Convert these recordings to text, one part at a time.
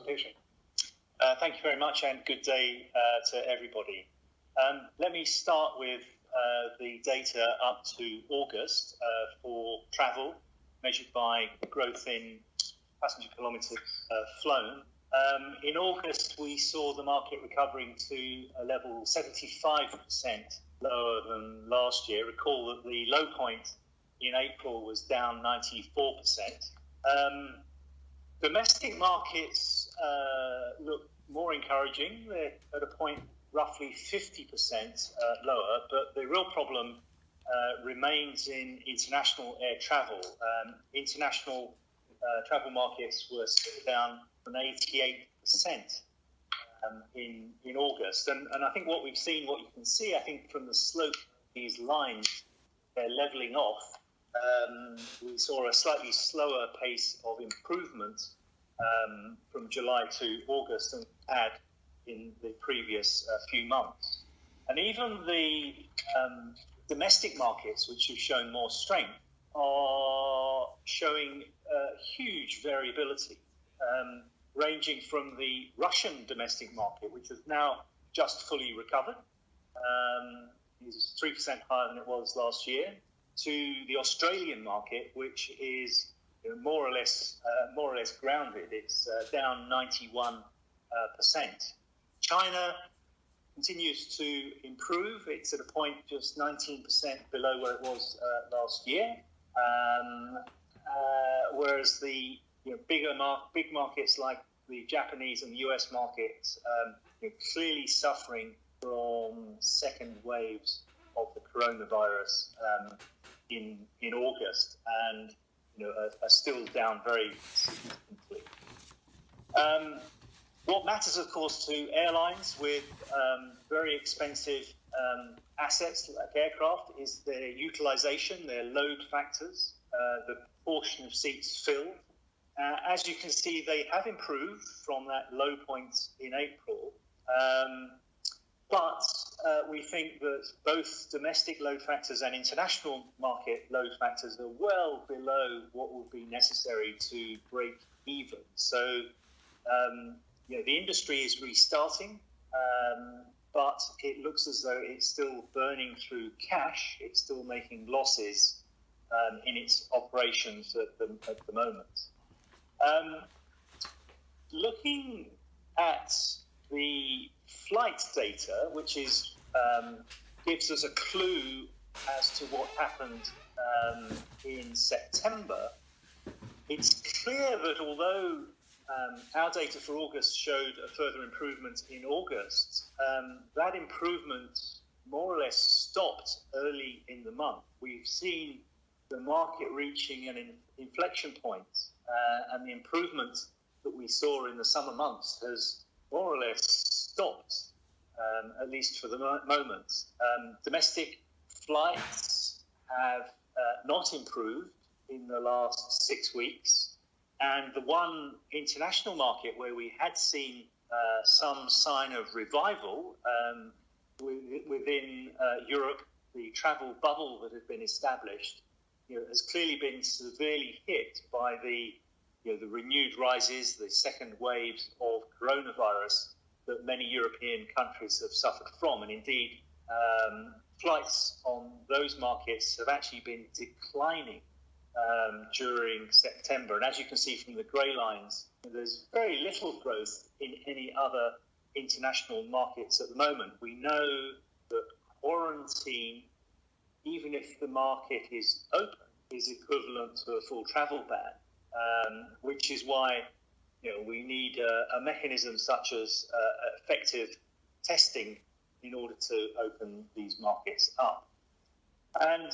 presentation. Thank you very much, and good day to everybody. Let me start with the data up to August for travel, measured by growth in passenger kilometres flown. In August, we saw the market recovering to a level 75% lower than last year. Recall that the low point in April was down 94%. Domestic markets look more encouraging. They're at a point roughly 50% lower, but the real problem remains in international air travel. International travel markets were still down from 88% in August. And I think what we've seen, what you can see, I think from the slope of these lines, they're levelling off. We saw a slightly slower pace of improvement from July to August than we had in the previous few months. And even the domestic markets, which have shown more strength, are showing huge variability, ranging from the Russian domestic market, which has now just fully recovered, is 3% higher than it was last year, to the Australian market, which is more or less grounded. It's down 91%. China continues to improve. It's at a point just 19% below where it was last year, whereas the big markets like the Japanese and the US markets are clearly suffering from second waves of the coronavirus in August, and are still down very significantly. What matters, of course, to airlines with very expensive assets like aircraft is their utilization, their load factors, the proportion of seats filled. As you can see, they have improved from that low point in April. But we think that both domestic load factors and international market load factors are well below what would be necessary to break even. So, the industry is restarting, but it looks as though it's still burning through cash. It's still making losses in its operations at the moment. Looking at the flight data, which is gives us a clue as to what happened in September, it's clear that although our data for August showed a further improvement in August, that improvement more or less stopped early in the month. We've seen the market reaching an inflection point, and the improvement that we saw in the summer months has more or less stopped, at least for the moment. Domestic flights have not improved in the last 6 weeks, and the one international market where we had seen some sign of revival within Europe, the travel bubble that had been established, has clearly been severely hit by the renewed rises, the second waves of coronavirus that many European countries have suffered from. And indeed, flights on those markets have actually been declining during September. And as you can see from the grey lines, there's very little growth in any other international markets at the moment. We know that quarantine, even if the market is open, is equivalent to a full travel ban, which is why we need a mechanism such as effective testing in order to open these markets up. And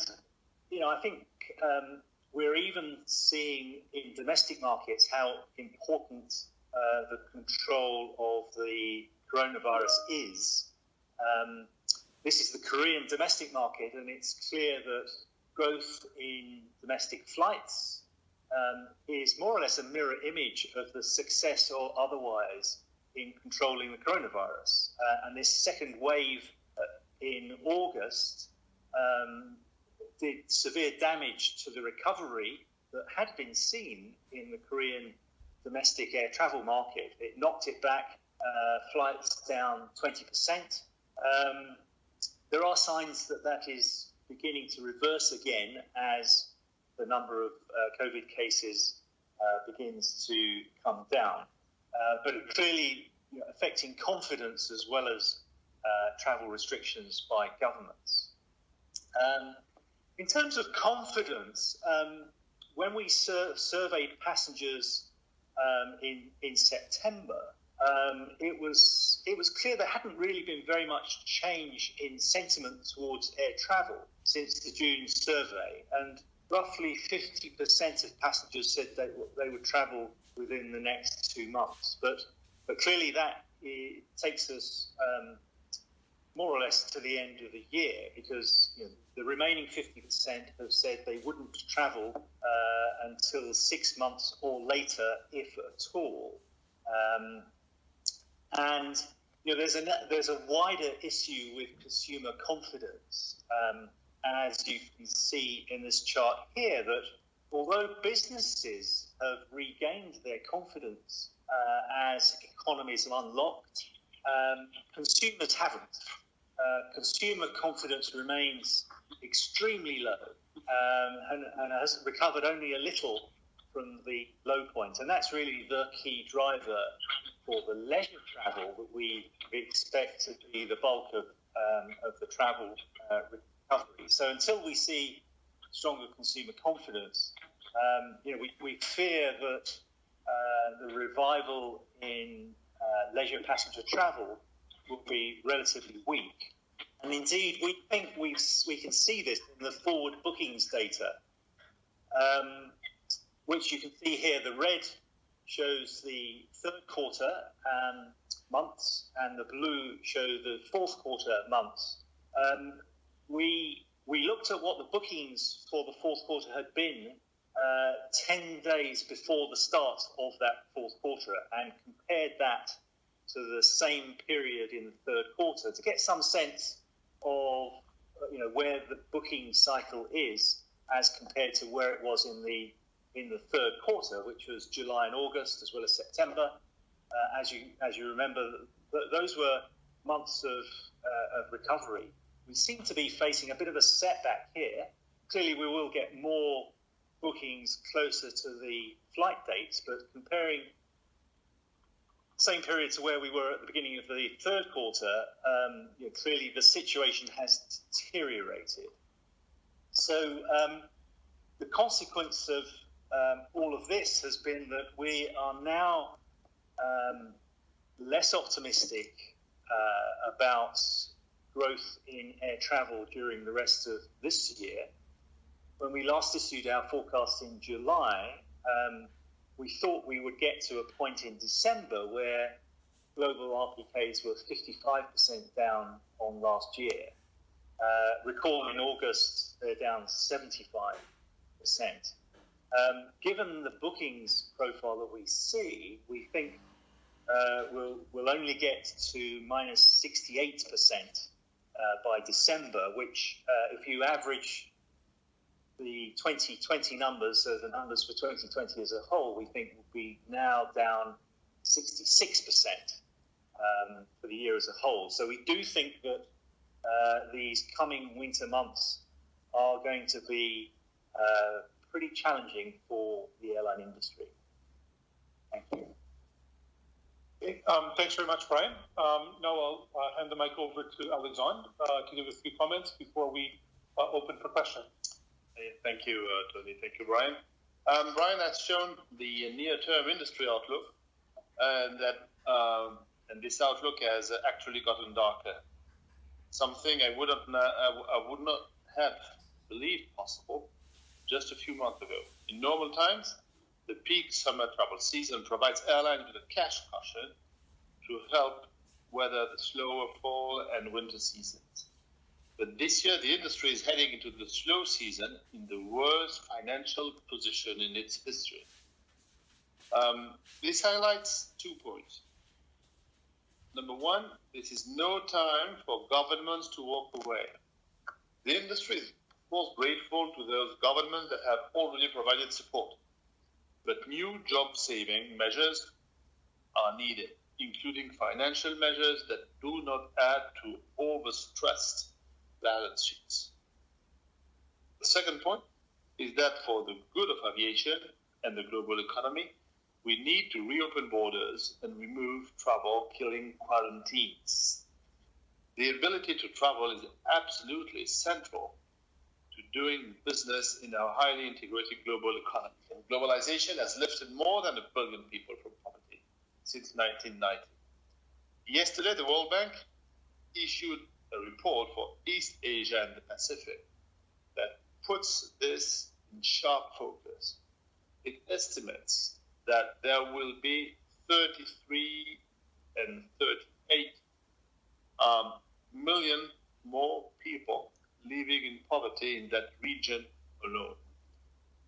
I think we're even seeing in domestic markets how important the control of the coronavirus is. This is the Korean domestic market, and it's clear that growth in domestic flights is more or less a mirror image of the success or otherwise in controlling the coronavirus. And this second wave in August did severe damage to the recovery that had been seen in the Korean domestic air travel market. It knocked it back, flights down 20%. There are signs that is beginning to reverse again as the number of COVID cases begins to come down. But it clearly affecting confidence as well as travel restrictions by governments. In terms of confidence, when we surveyed passengers in September, it was clear there hadn't really been very much change in sentiment towards air travel since the June survey, and roughly 50% of passengers said they would travel within the next 2 months. But clearly that takes us more or less to the end of the year, because the remaining 50% have said they wouldn't travel until 6 months or later, if at all. And there's a wider issue with consumer confidence, as you can see in this chart here, that although businesses have regained their confidence as economies have unlocked, consumers haven't. Consumer confidence remains extremely low and has recovered only a little from the low point. And that's really the key driver for the leisure travel that we expect to be the bulk of the travel recovery. So until we see stronger consumer confidence, we fear that the revival in leisure passenger travel will be relatively weak. And indeed, we think we can see this in the forward bookings data, which you can see here. The red shows the third quarter months, and the blue show the fourth quarter months. We looked at what the bookings for the fourth quarter had been 10 days before the start of that fourth quarter, and compared that to the same period in the third quarter to get some sense of where the booking cycle is as compared to where it was in the third quarter, which was July and August as well as September. As you remember, those were months of recovery. We seem to be facing a bit of a setback here. Clearly, we will get more bookings closer to the flight dates, but comparing same period to where we were at the beginning of the third quarter, clearly the situation has deteriorated. So the consequence of all of this has been that we are now less optimistic about growth in air travel during the rest of this year. When we last issued our forecast in July, we thought we would get to a point in December where global RPKs were 55% down on last year. Recall in August, they're down 75%. Given the bookings profile that we see, we think we'll only get to minus 68% by December, which if you average the 2020 numbers, so the numbers for 2020 as a whole, we think will be now down 66% for the year as a whole. So we do think that these coming winter months are going to be pretty challenging for the airline industry. Thank you. Okay, thanks very much, Brian. Now I'll hand the mic over to Alexandre to give a few comments before we open for questions. Thank you, Tony. Thank you, Brian. Brian has shown the near-term industry outlook, and this outlook has actually gotten darker. Something I would not have believed possible just a few months ago. In normal times, the peak summer travel season provides airlines with a cash cushion to help weather the slower fall and winter seasons. But this year, the industry is heading into the slow season in the worst financial position in its history. This highlights 2 points. Number one, this is no time for governments to walk away. The industry is, of course, grateful to those governments that have already provided support. But new job-saving measures are needed, including financial measures that do not add to overstressed balance sheets. The second point is that for the good of aviation and the global economy, we need to reopen borders and remove travel-killing quarantines. The ability to travel is absolutely central to doing business in our highly integrated global economy. And globalization has lifted more than 1 billion people from poverty since 1990. Yesterday, the World Bank issued a report for East Asia and the Pacific that puts this in sharp focus. It estimates that there will be 33 and 38 million more people living in poverty in that region alone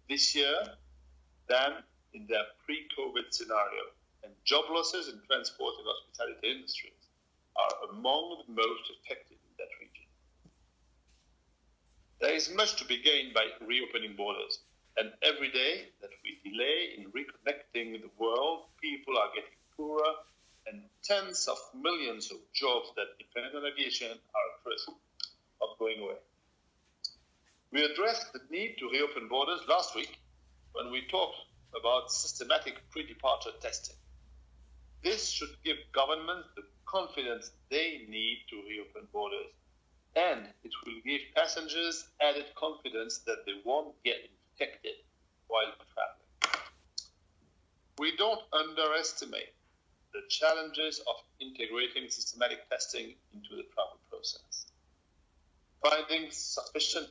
this year than in their pre-COVID scenario. And job losses in transport and hospitality industries are among the most affected in that region. There is much to be gained by reopening borders. And every day that we delay in reconnecting with the world, people are getting poorer, and tens of millions of jobs that depend on aviation are at risk of going away. We addressed the need to reopen borders last week when we talked about systematic pre-departure testing. This should give governments the confidence they need to reopen borders, and it will give passengers added confidence that they won't get infected while traveling. We don't underestimate the challenges of integrating systematic testing into the travel process. Finding sufficient,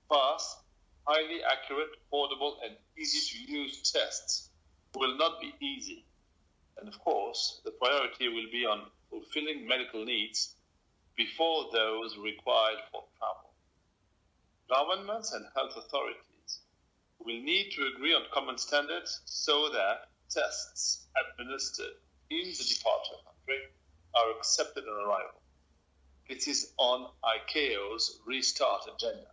fast, highly accurate, affordable, and easy-to-use tests will not be easy. And of course, the priority will be on fulfilling medical needs before those required for travel. Governments and health authorities will need to agree on common standards so that tests administered in the departure country are accepted on arrival. It is on ICAO's restart agenda.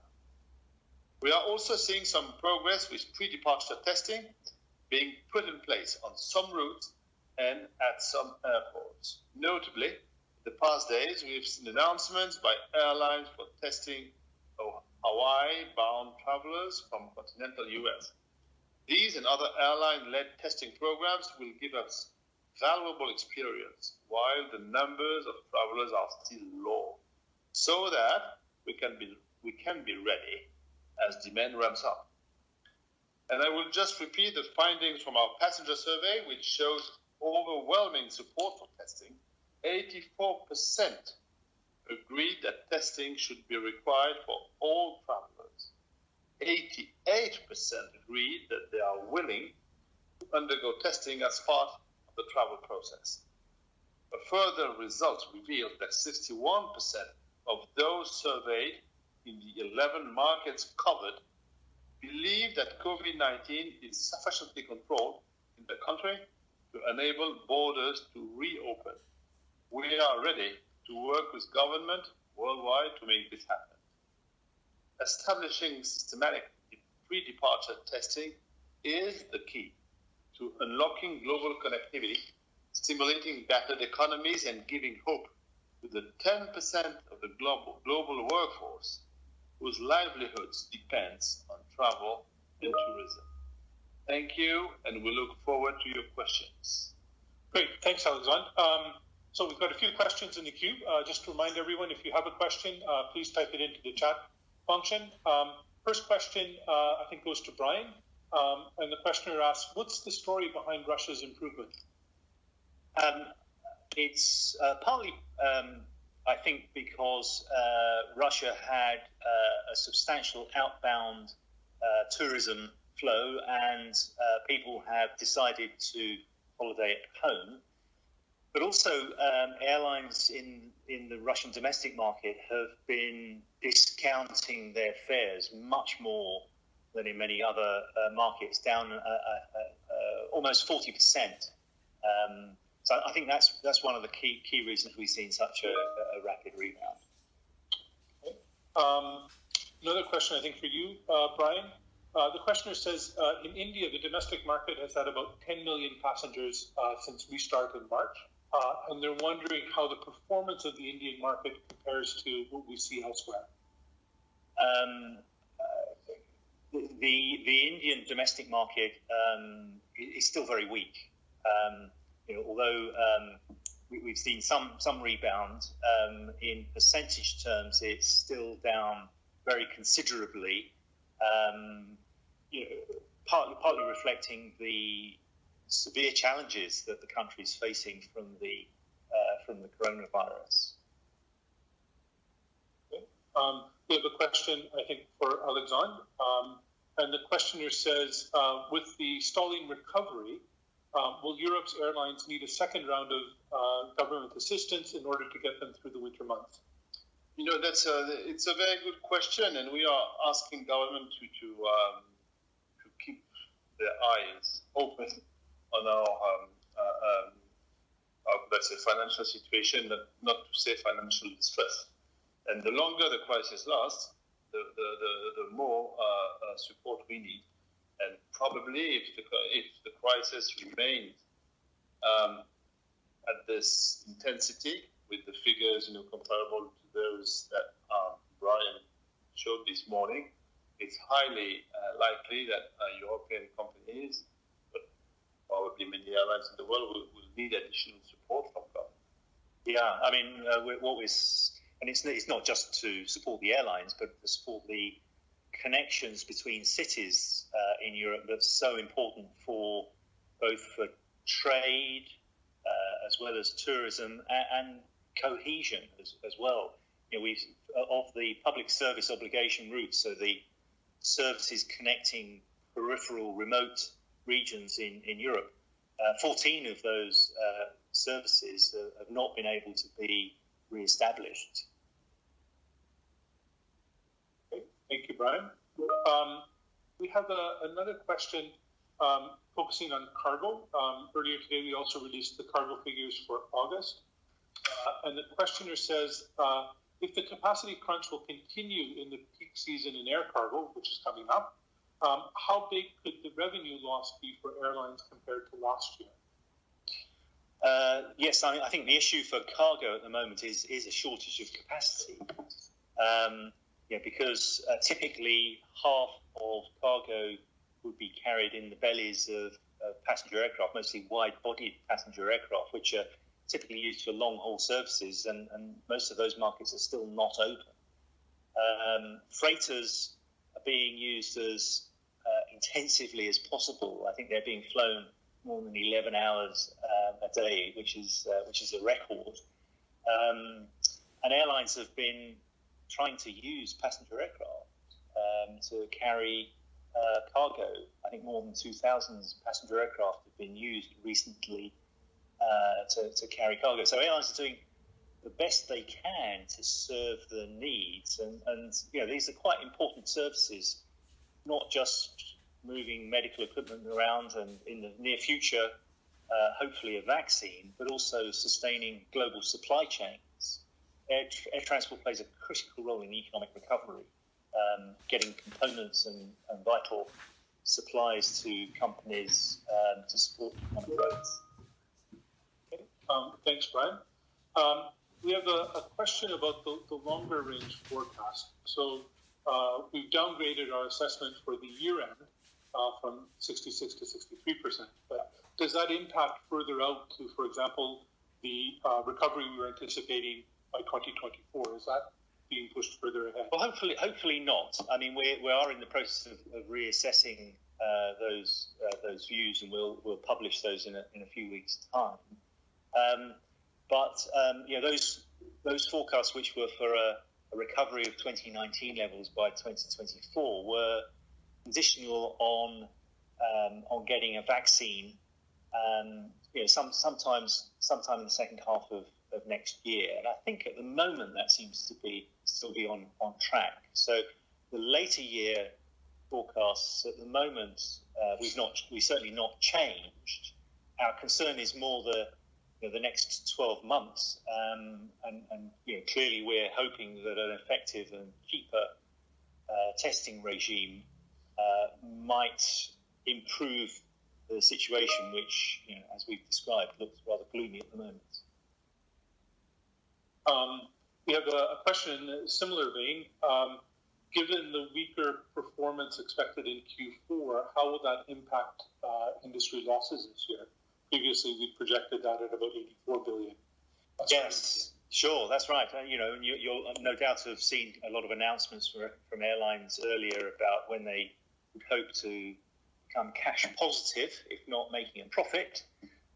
We are also seeing some progress with pre-departure testing being put in place on some routes and at some airports. Notably, in the past days, we have seen announcements by airlines for testing Hawaii-bound travelers from continental US. These and other airline-led testing programs will give us valuable experience while the numbers of travelers are still low, so that we can be ready as demand ramps up. And I will just repeat the findings from our passenger survey, which shows overwhelming support for testing. 84% agreed that testing should be required for all travelers. 88% agreed that they are willing to undergo testing as part of the travel process. A further result revealed that 61% of those surveyed in the 11 markets covered believe that COVID-19 is sufficiently controlled in the country to enable borders to reopen. We are ready to work with government worldwide to make this happen. Establishing systematic pre-departure testing is the key to unlocking global connectivity, stimulating battered economies, and giving hope to the 10% of the global workforce whose livelihoods depends on travel and tourism. Thank you, and we look forward to your questions. Great, thanks, Alexandre. So we've got a few questions in the queue. Just to remind everyone, if you have a question, please type it into the chat function. First question, I think, goes to Brian. And the questioner asks, what's the story behind Russia's improvement? It's partly, I think, because Russia had a substantial outbound tourism flow, and people have decided to holiday at home. But also, airlines in the Russian domestic market have been discounting their fares much more than in many other markets, down almost 40%. So I think that's one of the key reasons we've seen such a rapid rebound. Another question, I think, for you, Brian. The questioner says, in India, the domestic market has had about 10 million passengers since restart in March. And they're wondering how the performance of the Indian market compares to what we see elsewhere. The Indian domestic market is still very weak. Although we've seen some rebound, in percentage terms, it's still down very considerably. Partly reflecting the severe challenges that the country is facing from the coronavirus. Okay. We have a question, I think, for Alexandre. And the questioner says, with the stalling recovery, will Europe's airlines need a second round of government assistance in order to get them through the winter months? It's a very good question, and we are asking government to keep their eyes open on our financial situation, not to say financial distress. And the longer the crisis lasts, the more support we need. And probably if the crisis remains at this intensity, with the figures comparable to those that Brian showed this morning, it's highly likely that European companies, but probably many airlines in the world, will need additional support from government. Yeah, I mean, and it's not just to support the airlines, but to support the connections between cities in Europe that's so important for both for trade as well as tourism and cohesion as well. Of the public service obligation routes, so the services connecting peripheral remote regions in Europe, 14 of those services have not been able to be re-established. Okay. Thank you, Brian. We have another question focusing on cargo. Earlier today, we also released the cargo figures for August. And the questioner says, if the capacity crunch will continue in the peak season in air cargo, which is coming up, how big could the revenue loss be for airlines compared to last year? Yes, I think the issue for cargo at the moment is a shortage of capacity. Because typically half of cargo would be carried in the bellies of passenger aircraft, mostly wide-bodied passenger aircraft, which are typically used for long-haul services, and most of those markets are still not open. Freighters are being used as intensively as possible. I think they're being flown more than 11 hours a day, which is a record. And airlines have been trying to use passenger aircraft to carry cargo. I think more than 2,000 passenger aircraft have been used recently to carry cargo. So airlines are doing the best they can to serve the needs. And these are quite important services, not just moving medical equipment around and in the near future, hopefully a vaccine, but also sustaining global supply chains. Air transport plays a critical role in economic recovery, getting components and vital supplies to companies to support economic growth. Okay. Thanks, Brian. We have a question about the longer range forecast. So we've downgraded our assessment for the year end from 66 to 63%. But does that impact further out to, for example, the recovery we were anticipating by 2024? Is that being pushed further ahead? Well, hopefully not. I mean, we are in the process of reassessing those views, and we'll publish those in a few weeks' time. But those forecasts, which were for a recovery of 2019 levels by 2024, were conditional on getting a vaccine. Sometime in the second half of next year, and I think at the moment that seems to still be on track. So the later year forecasts at the moment we've certainly not changed. Our concern is more the next 12 months, and clearly we're hoping that an effective and cheaper testing regime might improve the situation, which, as we've described, looks rather gloomy at the moment. We have a question in a similar vein. Given the weaker performance expected in Q4, how will that impact industry losses this year? Previously, we projected that at about 84 billion. Yes, sure, that's right. You'll no doubt have seen a lot of announcements from airlines earlier about when they would hope to become cash positive, if not making a profit.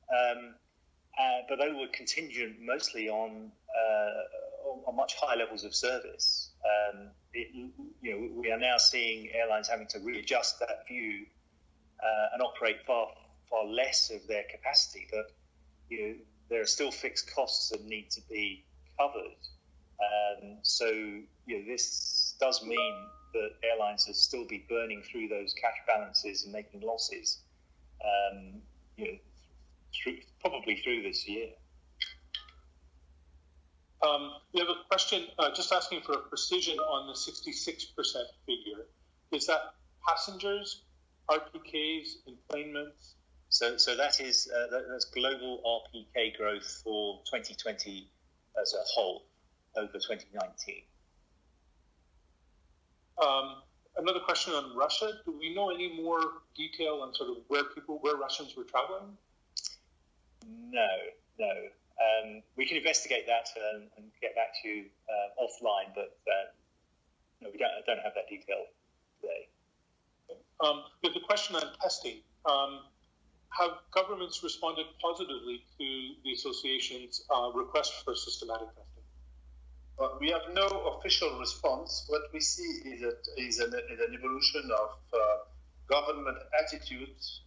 But they were contingent mostly on much higher levels of service. We are now seeing airlines having to readjust that view and operate far less of their capacity. But there are still fixed costs that need to be covered. So this does mean that airlines will still be burning through those cash balances and making losses, probably through this year. We have a question just asking for a precision on the 66% figure. Is that passengers, RPKs, enplanements? So that's global RPK growth for 2020 as a whole over 2019. Another question on Russia. Do we know any more detail on sort of where Russians were traveling? No. We can investigate that and get back to you offline, but no, I don't have that detail today. We have a question on testing. Have governments responded positively to the association's request for systematic testing? We have no official response. What we see is an evolution of government attitudes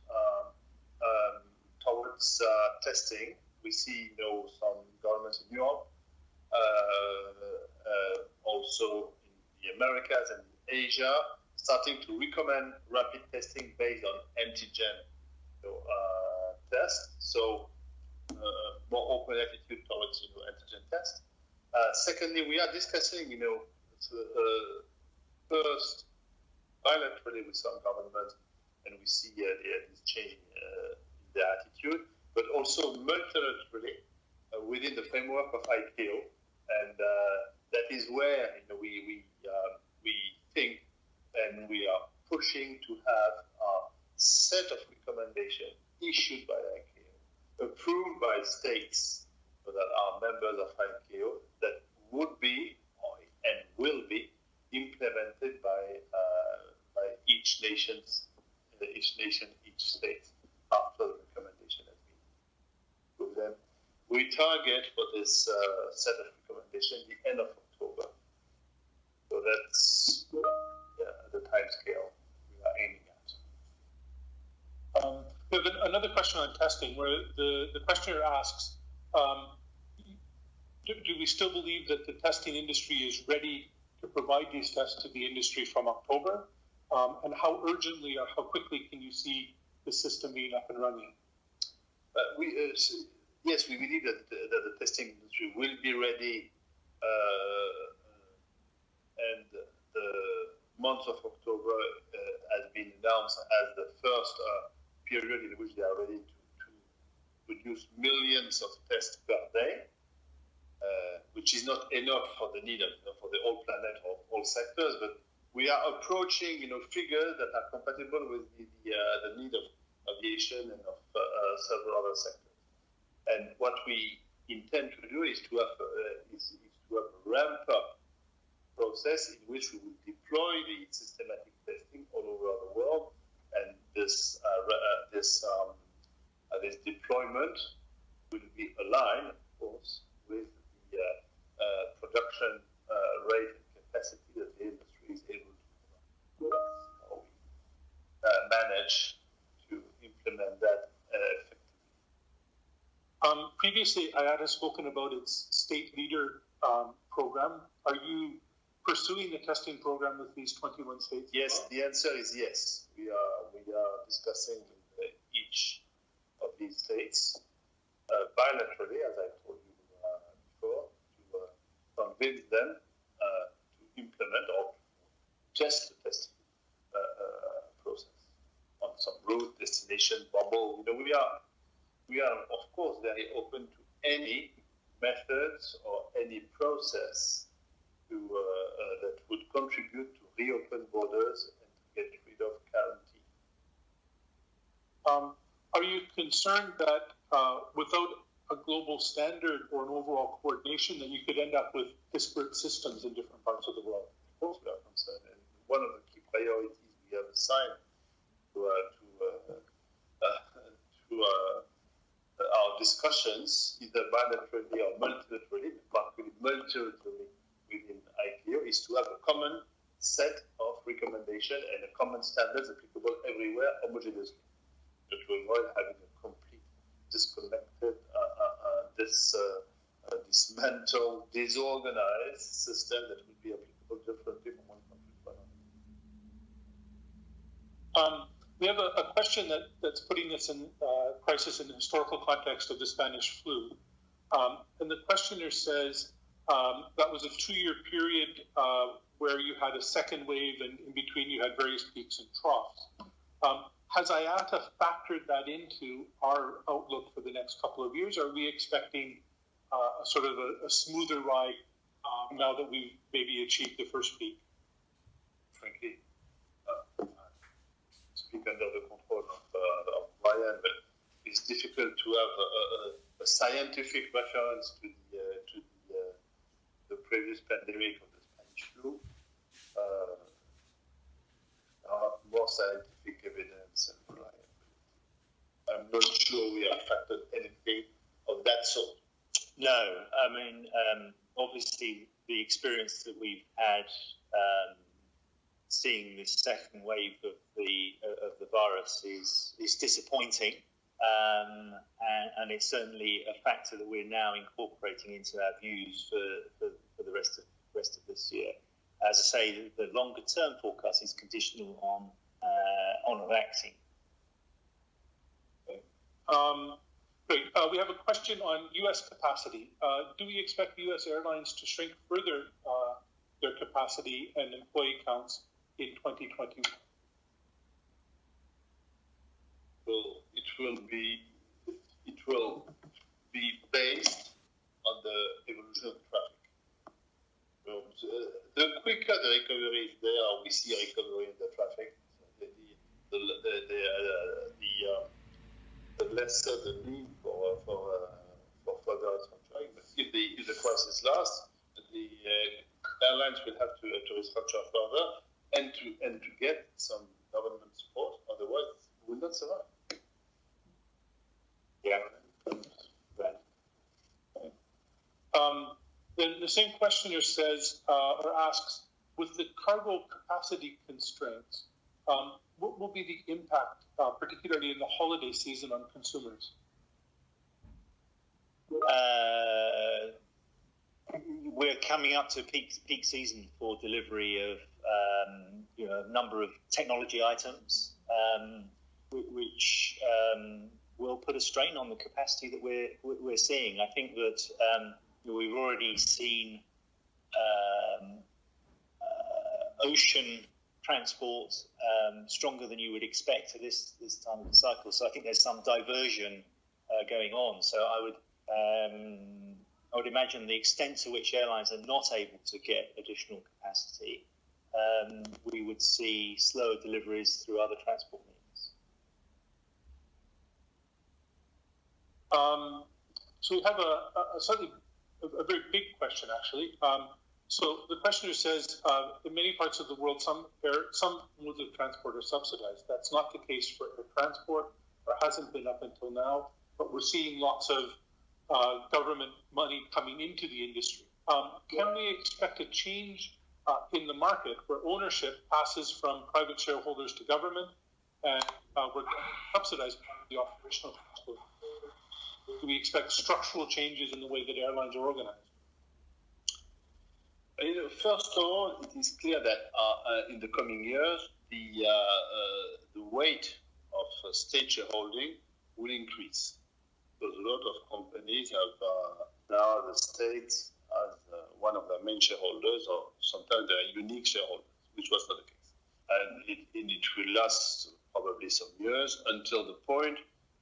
towards testing. We see, some governments in Europe, also in the Americas and Asia, starting to recommend rapid testing based on antigen test. So more open attitude towards antigen test. Secondly, we are discussing, first bilaterally with some governments, and we see this change in their attitude, but also multilaterally within the framework of ICAO, and that is where we think and we are pushing to have a set of recommendations issued by ICAO, approved by states that are members of ICAO, that would be and will be implemented by each nation, each state after the recommendation has been approved. Then we target for this set of recommendations the end of October. So that's the time scale we are aiming at. We have another question on testing, where the questioner asks, do we still believe that the testing industry is ready to provide these tests to the industry from October? And how urgently or how quickly can you see the system being up and running? Yes, we believe that the testing industry will be ready, and the month of October has been announced as the first period in which they are ready to produce millions of tests per day, which is not enough for the need of for the whole planet or all sectors, but we are approaching figures that are compatible with the need of aviation and of several other sectors. And what we intend to do is to have a ramp-up process in which we will deploy the systematic testing all over the world, and this deployment will be aligned, of course, with the production rate and capacity that the industry is able to manage to implement that effectively. Previously, IATA has spoken about its state leader program. Are you pursuing the testing program with these 21 states? Yes, the answer is yes. We are discussing with each of these states bilaterally, as I told you before, to convince them to implement or test the testing whole, we are of course very open to any methods or any process that would contribute to reopen borders and to get rid of quarantine. Are you concerned that without a global standard or an overall coordination, that you could end up with disparate systems in different parts of the world? Of course, we are concerned. And one of the key priorities we have assigned to our discussions, either bilaterally or multilaterally, particularly multilaterally within ICAO, is to have a common set of recommendations and a common standards applicable everywhere homogeneously, to avoid having a complete disconnected, dismantled, disorganized system that would be applicable differently from one country to another. We have a question that's putting this in crisis in the historical context of the Spanish flu. And the questioner says that was a 2-year period where you had a second wave, and in between you had various peaks and troughs. Has IATA factored that into our outlook for the next couple of years? Are we expecting a smoother ride now that we've maybe achieved the first peak? Frankly, speak under the control of Brian, but it's difficult to have a scientific reference to the previous pandemic of the Spanish flu. More scientific evidence and reliable. I'm not sure we have factored anything of that sort. No, I mean, obviously the experience that we've had seeing this second wave of the virus is disappointing, and it's certainly a factor that we're now incorporating into our views for the rest of this year. As I say, the longer term forecast is conditional on a vaccine. Great. We have a question on U.S. capacity. Do we expect U.S. airlines to shrink further their capacity and employee counts in 2021? Well, it will be based on the evolution of traffic. The quicker the recovery is there, we see a recovery in the traffic. The lesser the need for further restructuring. But if the crisis lasts, the airlines will have to restructure further and to get some government support. Otherwise, we will not survive. Yeah. Then the same questioner says or asks, with the cargo capacity constraints, what will be the impact, particularly in the holiday season, on consumers? We're coming up to peak season for delivery of a number of technology items, which will put a strain on the capacity that we're seeing. I think that we've already seen ocean transport stronger than you would expect at this time of the cycle. So I think there's some diversion going on. So I would imagine the extent to which airlines are not able to get additional capacity, we would see slower deliveries through other transport means. So we have a very big question, actually. So the questioner says, in many parts of the world, some modes of transport are subsidized. That's not the case for air transport, or hasn't been up until now, but we're seeing lots of government money coming into the industry. Can we expect a change in the market where ownership passes from private shareholders to government, and we're subsidized the operational transport? Do we expect structural changes in the way that airlines are organized? First of all, it is clear that in the coming years, the weight of state shareholding will increase. Because a lot of companies have now the state as one of their main shareholders, or sometimes they're unique shareholders, which was not the case. And it will last probably some years until the point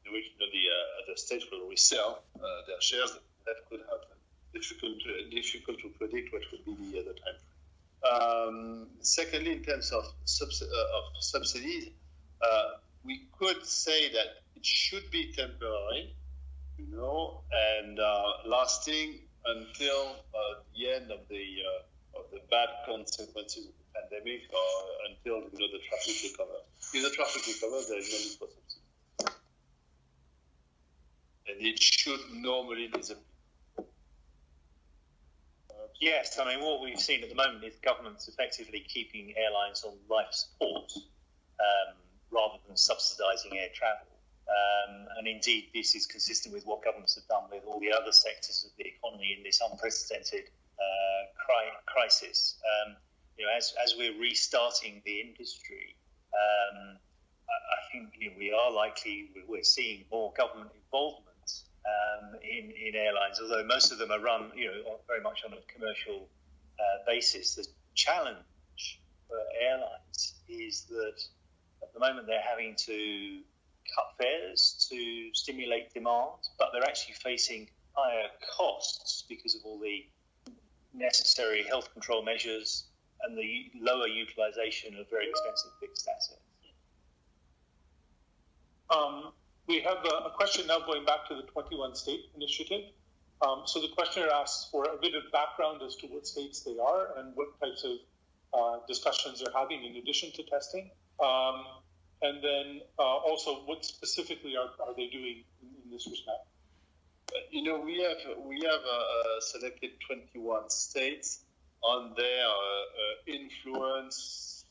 in which the states will resell their shares, that could happen. Difficult to predict what would be the time frame. Secondly, in terms of subsidies, we could say that it should be temporary, and lasting until the end of the bad consequences of the pandemic, or until the traffic recovers. If the traffic recovers, there is no need for subsidies, and it should normally disappear. Yes, I mean, what we've seen at the moment is governments effectively keeping airlines on life support rather than subsidising air travel. And indeed, this is consistent with what governments have done with all the other sectors of the economy in this unprecedented crisis. As we're restarting the industry, I think we're seeing more government involvement in airlines, although most of them are run, very much on a commercial basis. The challenge for airlines is that at the moment they're having to cut fares to stimulate demand, but they're actually facing higher costs because of all the necessary health control measures and the lower utilization of very expensive fixed assets. We have a question now going back to the 21 state initiative. So the questioner asks for a bit of background as to what states they are and what types of discussions they're having in addition to testing. And then also what specifically are they doing in this respect? We have selected 21 states on their influence,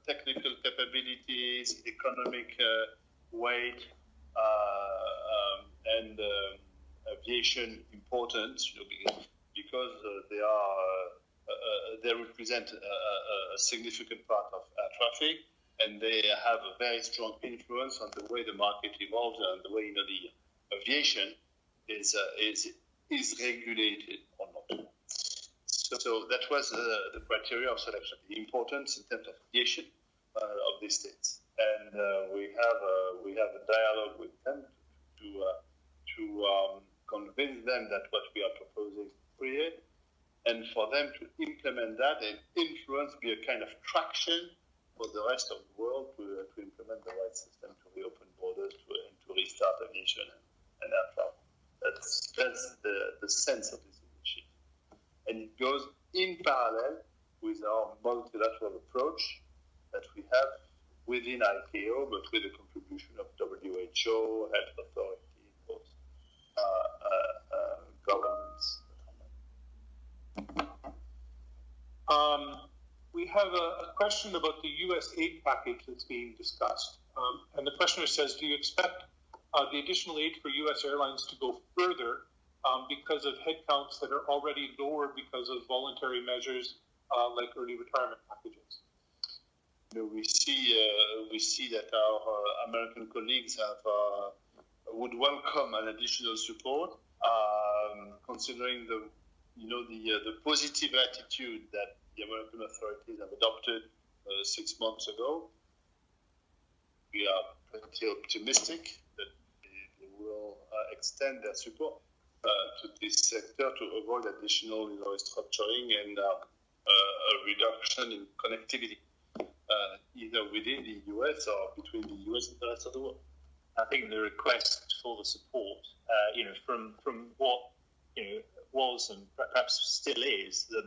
technical capabilities, economic weight, and aviation importance, because they represent a significant part of air traffic, and they have a very strong influence on the way the market evolves and the way the aviation is regulated or not. So that was the criteria of selection, the importance in terms of aviation of these states. And we have a dialogue with them to convince them that what we are proposing is create, and for them to implement that and influence, be a kind of traction for the rest of the world to implement the right system, to reopen borders, and to restart aviation and air travel. That's the sense of this initiative, and it goes in parallel with our multilateral approach that we have within ICAO, but with the contribution of WHO, health authorities, both governments. We have a question about the U.S. aid package that's being discussed. And the questioner says, do you expect the additional aid for U.S. airlines to go further because of headcounts that are already lower because of voluntary measures like early retirement packages? We see that our American colleagues would welcome an additional support, considering the positive attitude that the American authorities have adopted 6 months ago. We are pretty optimistic that they will extend their support to this sector to avoid additional restructuring and a reduction in connectivity, either within the US or between the US and the rest of the world. I think the request for the support, from what was and perhaps still is the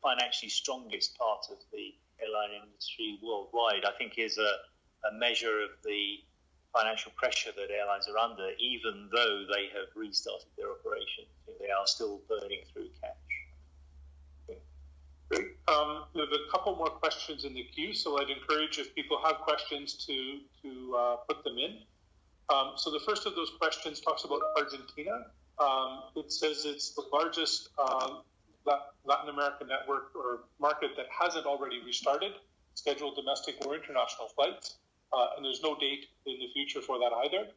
financially strongest part of the airline industry worldwide, I think is a measure of the financial pressure that airlines are under, even though they have restarted their operations. They are still burning through cash. Great. We have a couple more questions in the queue, so I'd encourage, if people have questions, to put them in. So the first of those questions talks about Argentina. It says it's the largest Latin American network or market that hasn't already restarted scheduled domestic or international flights, and there's no date in the future for that either.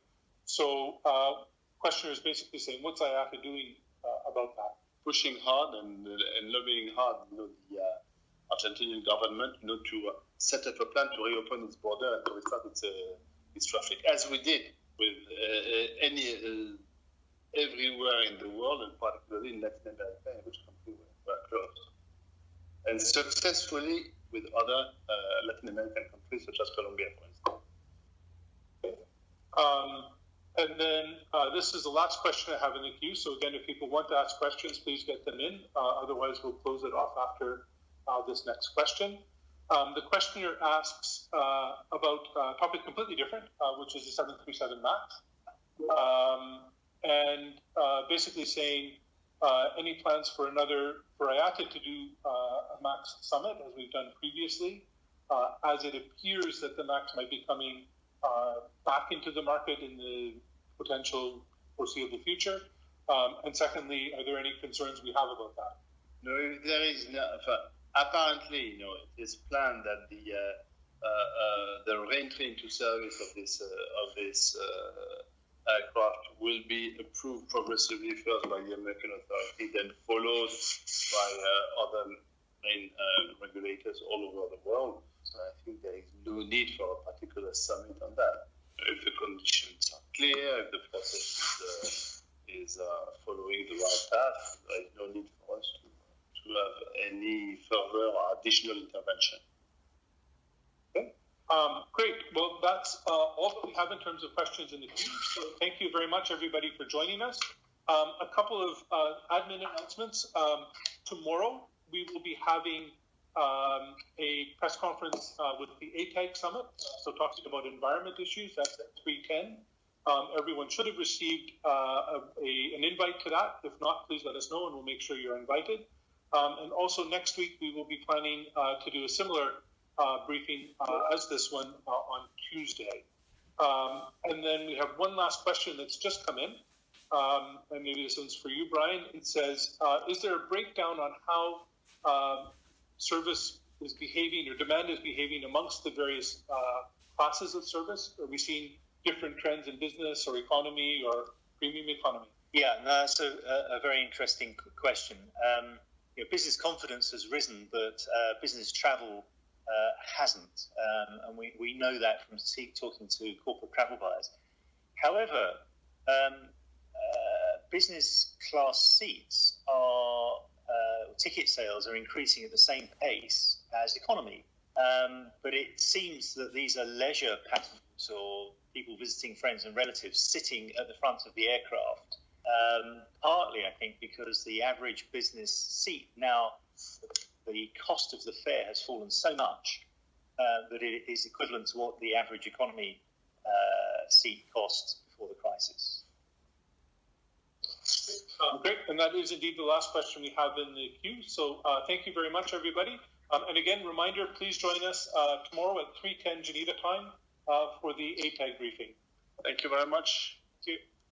So questioner is basically saying, what's IATA doing about that? Pushing hard and lobbying hard, the Argentinian government, to set up a plan to reopen its border and to restart its traffic, as we did with everywhere in the world, and particularly in Latin America, in which countries were closed, and successfully with other Latin American countries such as Colombia, for instance. And then this is the last question I have in the queue. So again, if people want to ask questions, please get them in. Otherwise, we'll close it off after this next question. The questioner asks about a topic completely different, which is the 737 MAX. And basically saying any plans for IATA to do a MAX summit, as we've done previously, as it appears that the MAX might be coming back into the market in the potential foreseeable future? And secondly, are there any concerns we have about that? No, there is not. Apparently, it is planned that the re-entry into service of this aircraft will be approved progressively first by the American authority, then followed by other main regulators all over the world. So I think there is no need for a particular summit on that. If the conditions are clear, if the process is following the right path, there is no need for us to have any further or additional intervention. Okay. Great. Well, that's all that we have in terms of questions in the queue. So thank you very much, everybody, for joining us. A couple of admin announcements. Tomorrow, we will be having a press conference with the ATAG Summit, so talking about environment issues. That's at 3:10. Everyone should have received an invite to that. If not, please let us know, and we'll make sure you're invited. And also next week, we will be planning to do a similar briefing as this one on Tuesday. And then we have one last question that's just come in, and maybe this one's for you, Brian. It says, is there a breakdown on how service is behaving or demand is behaving amongst the various classes of service? Are we seeing different trends in business or economy or premium economy? Yeah, no, that's a very interesting question. Business confidence has risen, but business travel hasn't, and we know that from talking to corporate travel buyers. However, business class seats are ticket sales are increasing at the same pace as economy, but it seems that these are leisure passengers or people visiting friends and relatives sitting at the front of the aircraft. Partly, I think, because the average business seat now, the cost of the fare has fallen so much that it is equivalent to what the average economy seat cost before the crisis. Great, and that is indeed the last question we have in the queue. So thank you very much, everybody. And again, reminder, please join us tomorrow at 3:10 Geneva time for the ATAG briefing. Thank you very much. Thank you.